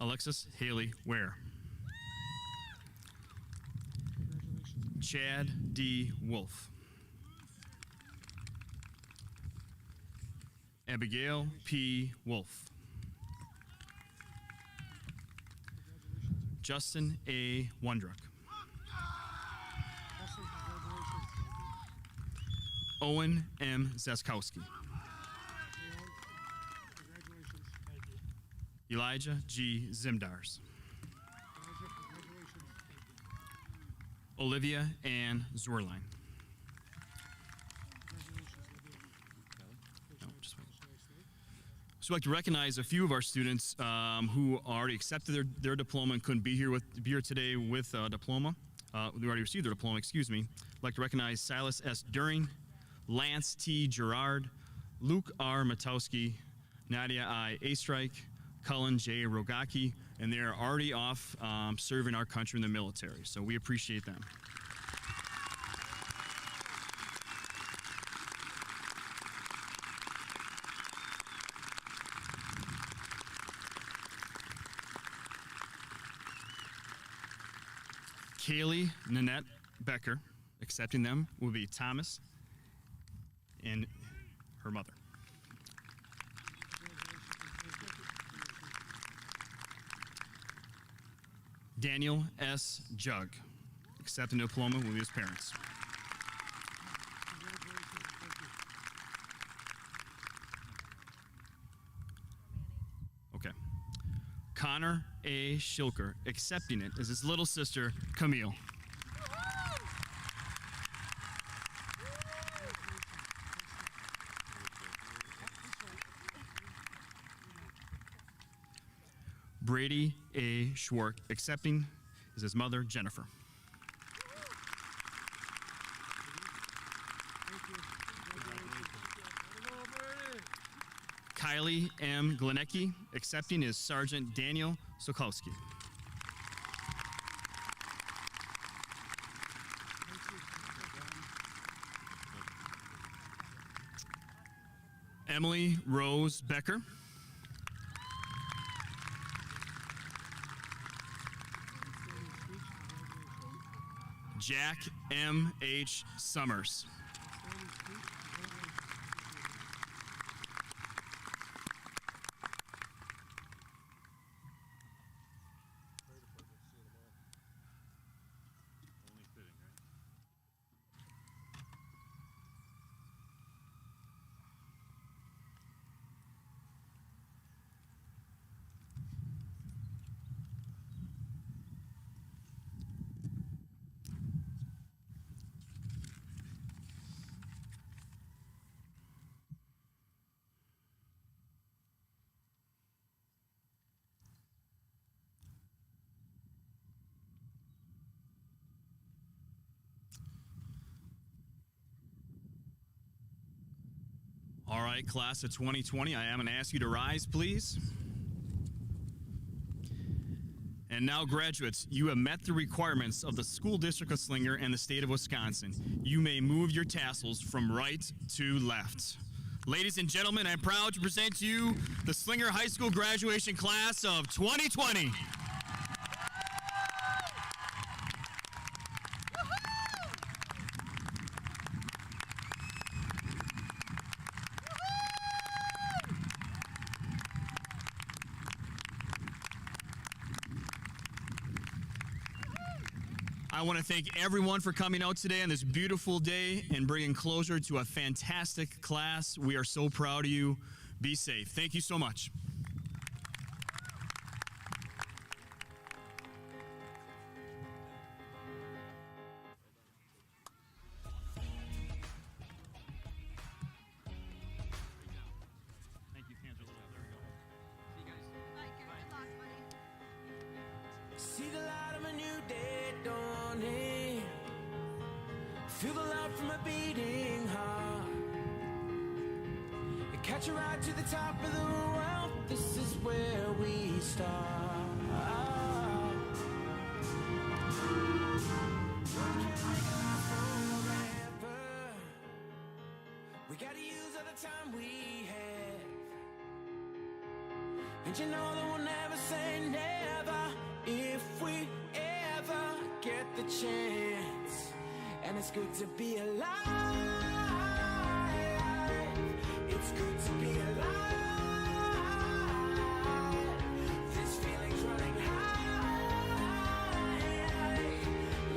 Alexis Haley Ware. Chad D. Wolf. Abigail P. Wolf. Justin A. Wondruck. Owen M. Zaskowski. Elijah G. Zimdars. Olivia Ann Zorline. So I'd like to recognize a few of our students who already accepted their diploma and couldn't be here today with a diploma. They already received their diploma, excuse me. I'd like to recognize Silas S. During, Lance T. Gerard, Luke R. Matowski, Nadia I. Astrike, Cullen J. Rogaki, and they are already off serving our country in the military. So we appreciate them. Kaylee Nanette Becker. Accepting them will be Thomas and her mother. Daniel S. Jug. Accepting the diploma will be his parents. Okay. Connor A. Schilker. Accepting it is his little sister, Camille. Brady A. Schwark. Accepting is his mother, Jennifer. Kylie M. Glenecki. Accepting is Sergeant Daniel Sokolski. Emily Rose Becker. Jack M. H. Summers. right, class of 2020, I am going to ask you to rise, please. And now, graduates, you have met the requirements of the School District of Slinger and the state of Wisconsin. You may move your tassels from right to left. Ladies and gentlemen, I'm proud to present to you the Slinger High School graduation class of 2020. I want to thank everyone for coming out today on this beautiful day and bringing closure to a fantastic class. We are so proud of you. Be safe. Thank you so much. Thank you, Angela. There we go. See you guys. See the light of a new day dawning. Feel the light from a beating heart. And catch a ride to the top of the world. This is where we start. We gotta use all the time we have. And you know that we'll never say never if we ever get the chance. And it's good to be alive. It's good to be alive. This feeling's running high.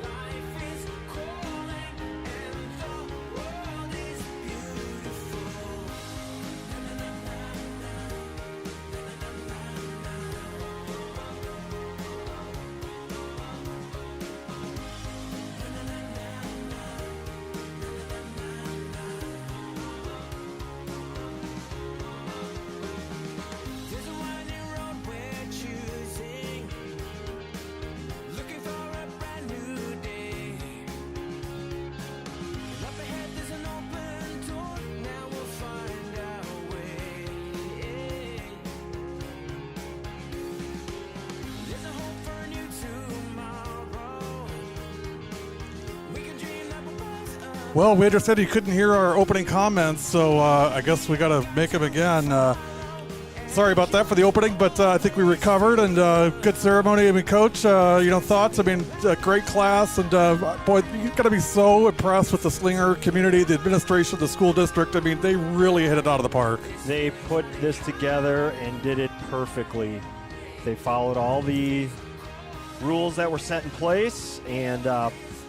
Life is calling and the world is beautiful. There's a winding road we're choosing, looking for a brand new day. And up ahead there's an open door, now we'll find our way. There's a hope for a new tomorrow. We can dream that we're both alive. Well, we just said you couldn't hear our opening comments, so I guess we got to make them again. Sorry about that for the opening, but I think we recovered, and good ceremony. I mean, Coach, thoughts? I mean, a great class, and boy, you got to be so impressed with the Slinger community, the administration, the school district. I mean, they really hit it out of the park. They put this together and did it perfectly. They followed all the rules that were set in place and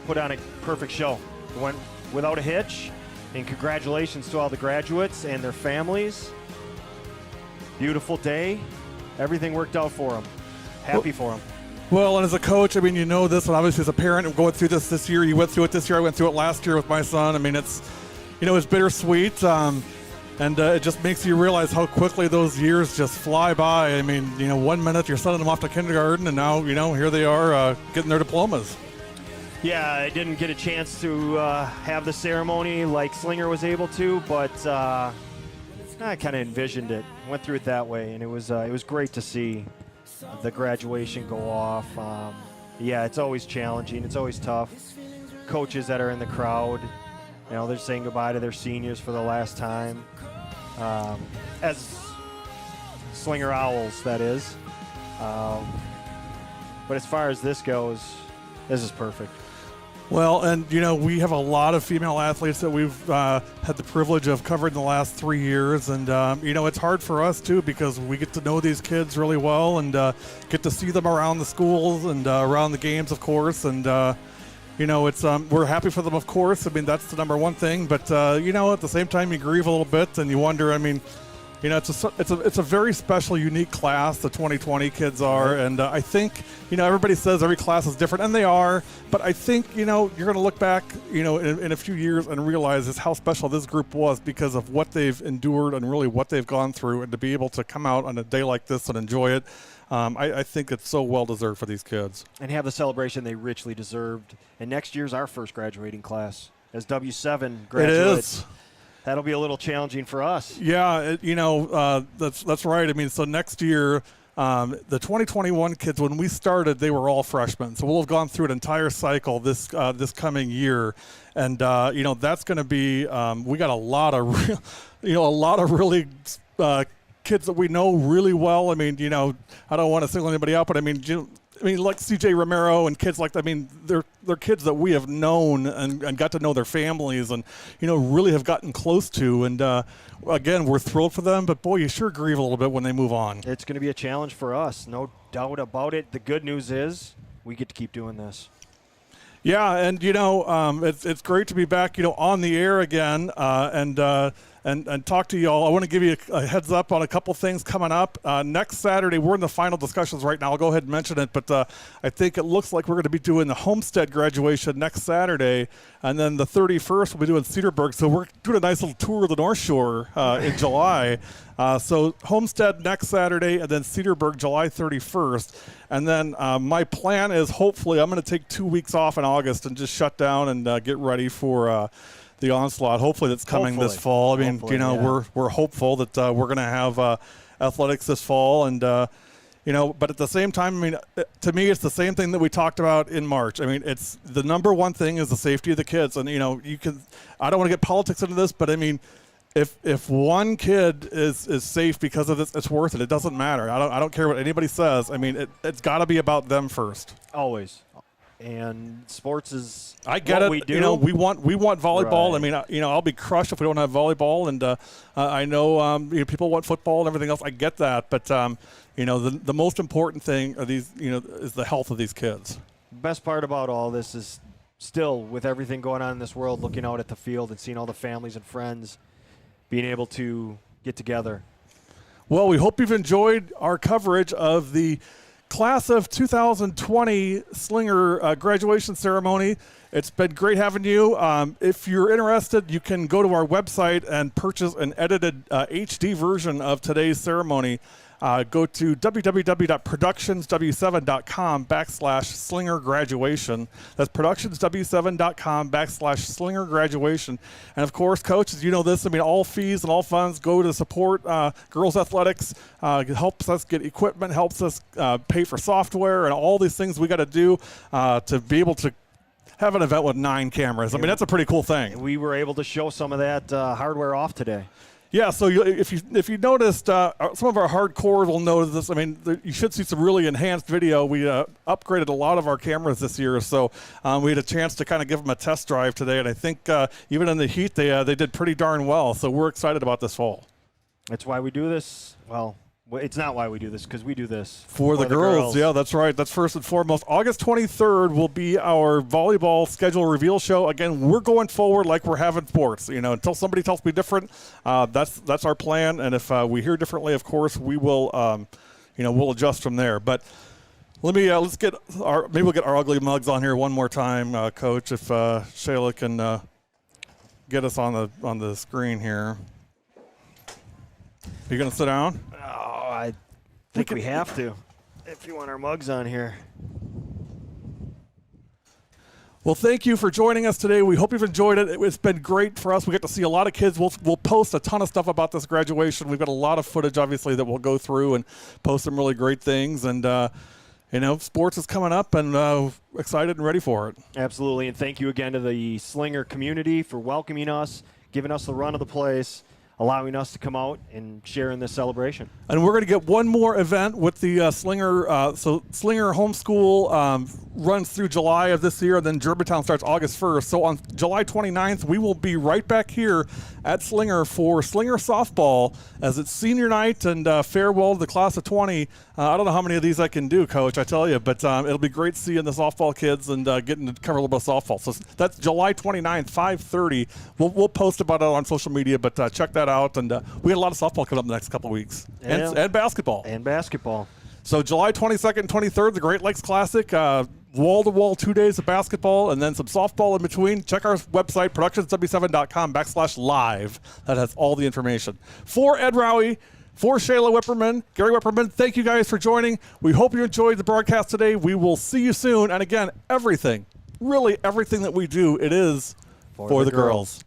put on a perfect show. It went without a hitch, and congratulations to all the graduates and their families. Beautiful day. Everything worked out for them. Happy for them. Well, and as a coach, I mean, you know this, and obviously as a parent, I'm going through this year. You went through it this year. I went through it last year with my son. I mean, it's bittersweet, and it just makes you realize how quickly those years just fly by. I mean, 1 minute you're sending them off to kindergarten, and now, here they are getting their diplomas. Yeah, I didn't get a chance to have the ceremony like Slinger was able to, but I kind of envisioned it. Went through it that way, and it was great to see the graduation go off. Yeah, it's always challenging. It's always tough. Coaches that are in the crowd, they're saying goodbye to their seniors for the last time. As Slinger Owls, that is. But as far as this goes, this is perfect. Well, and, we have a lot of female athletes that we've had the privilege of covering the last 3 years. And, it's hard for us, too, because we get to know these kids really well and get to see them around the schools and around the games, of course. And, it's we're happy for them, of course. I mean, that's the number one thing. But, at the same time, you grieve a little bit and you wonder, I mean, it's a very special, unique class, the 2020 kids are, and I think, everybody says every class is different, and they are, but I think, you're going to look back, in a few years and realize just how special this group was because of what they've endured and really what they've gone through, and to be able to come out on a day like this and enjoy it, I think it's so well-deserved for these kids. And have the celebration they richly deserved. And next year's our first graduating class as W7 graduates. It is. That'll be a little challenging for us. Yeah, that's right. I mean, so next year, the 2021 kids, when we started, they were all freshmen. So we'll have gone through an entire cycle this coming year, and that's going to be. We got a lot of, really kids that we know really well. I mean, I don't want to single anybody out, but I mean, like CJ Romero and kids like that. I mean, they're kids that we have known and got to know their families and, really have gotten close to. And, again, we're thrilled for them. But, boy, you sure grieve a little bit when they move on. It's going to be a challenge for us, no doubt about it. The good news is we get to keep doing this. Yeah, and, it's great to be back, on the air again and talk to you all. I want to give you a heads up on a couple things coming up. Next Saturday, we're in the final discussions right now. I'll go ahead and mention it, but I think it looks like we're going to be doing the Homestead graduation next Saturday, and then the 31st we'll be doing Cedarburg. So we're doing a nice little tour of the North Shore in July. So Homestead next Saturday, and then Cedarburg July 31st. And then my plan is hopefully I'm going to take 2 weeks off in August and just shut down and get ready for the onslaught. Hopefully that's coming this fall. I mean, we're hopeful that we're going to have athletics this fall, and but at the same time, I mean, to me, it's the same thing that we talked about in March. I mean, it's the number one thing is the safety of the kids, and you can. I don't want to get politics into this, but I mean, if one kid is safe because of this, it's worth it. It doesn't matter. I don't care what anybody says. I mean, it's got to be about them first. Always. And sports is I get what it. we do. We want volleyball. Right. I mean, I'll be crushed if we don't have volleyball, and I know people want football and everything else. I get that, but the most important thing are these is the health of these kids. Best part about all this is still, with everything going on in this world, looking out at the field and seeing all the families and friends being able to get together. Well, we hope you've enjoyed our coverage of the Class of 2020 Slinger graduation ceremony. It's been great having you. If you're interested, you can go to our website and purchase an edited HD version of today's ceremony. Go to www.productionsw7.com/Slinger graduation. That's productionsw7.com/Slinger graduation. And of course, coaches, you know this. I mean, all fees and all funds go to support girls athletics. It helps us get equipment, helps us pay for software, and all these things we got to do to be able to have an event with 9 cameras. I mean, that's a pretty cool thing. We were able to show some of that hardware off today. Yeah, so if you noticed, some of our hardcores will notice this. I mean, you should see some really enhanced video. We upgraded a lot of our cameras this year, so we had a chance to kind of give them a test drive today, and I think even in the heat, they did pretty darn well. So we're excited about this fall. That's why we do this. Well, it's not why we do this, because we do this for the girls. Yeah, that's right. That's first and foremost. August 23rd will be our volleyball schedule reveal show. Again, we're going forward like we're having sports. Until somebody tells me different, that's our plan. And if we hear differently, of course, we will, we'll adjust from there. But maybe we'll get our ugly mugs on here one more time, Coach. If Shayla can get us on the screen here. Are you going to sit down? I think we have to, if you want our mugs on here. Well, thank you for joining us today. We hope you've enjoyed it. It's been great for us. We get to see a lot of kids. We'll post a ton of stuff about this graduation. We've got a lot of footage, obviously, that we'll go through and post some really great things. And, sports is coming up, and excited and ready for it. Absolutely, and thank you again to the Slinger community for welcoming us, giving us the run of the place, allowing us to come out and share in this celebration. And we're going to get one more event with the Slinger. So Slinger Homeschool runs through July of this year, and then Germantown starts August 1st. So on July 29th, we will be right back here at Slinger for Slinger softball as it's senior night and farewell to the class of 20. I don't know how many of these I can do, Coach, I tell you, but it'll be great seeing the softball kids and getting to cover a little bit of softball. So that's July 29th, 5:30. We'll post about it on social media, but check that out. And we got a lot of softball coming up in the next couple of weeks. And basketball. And basketball. So July 22nd and 23rd, the Great Lakes Classic, wall-to-wall 2 days of basketball, and then some softball in between. Check our website, productionsw7.com/live. That has all the information. For Ed Rowie, for Shayla Whipperman, Gary Whipperman, thank you guys for joining. We hope you enjoyed the broadcast today. We will see you soon. And again, everything, really everything that we do, it is for the girls.